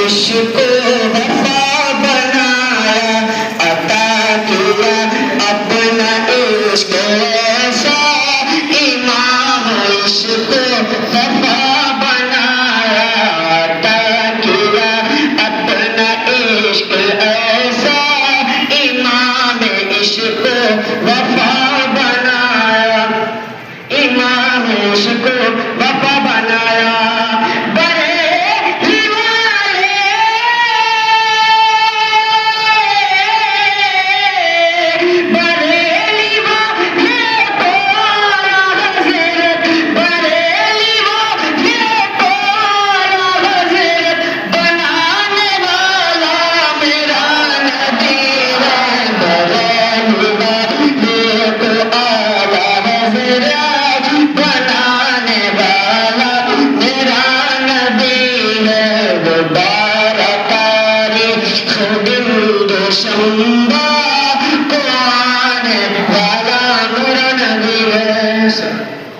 عشق وفا بنایا عطا کیا اپنا عشق ایسا امام عشق وفا بنایا عطا کیا اپنا عشق ایسا امام عشق وفا بنایا امام عشق وفا بنایا Shamba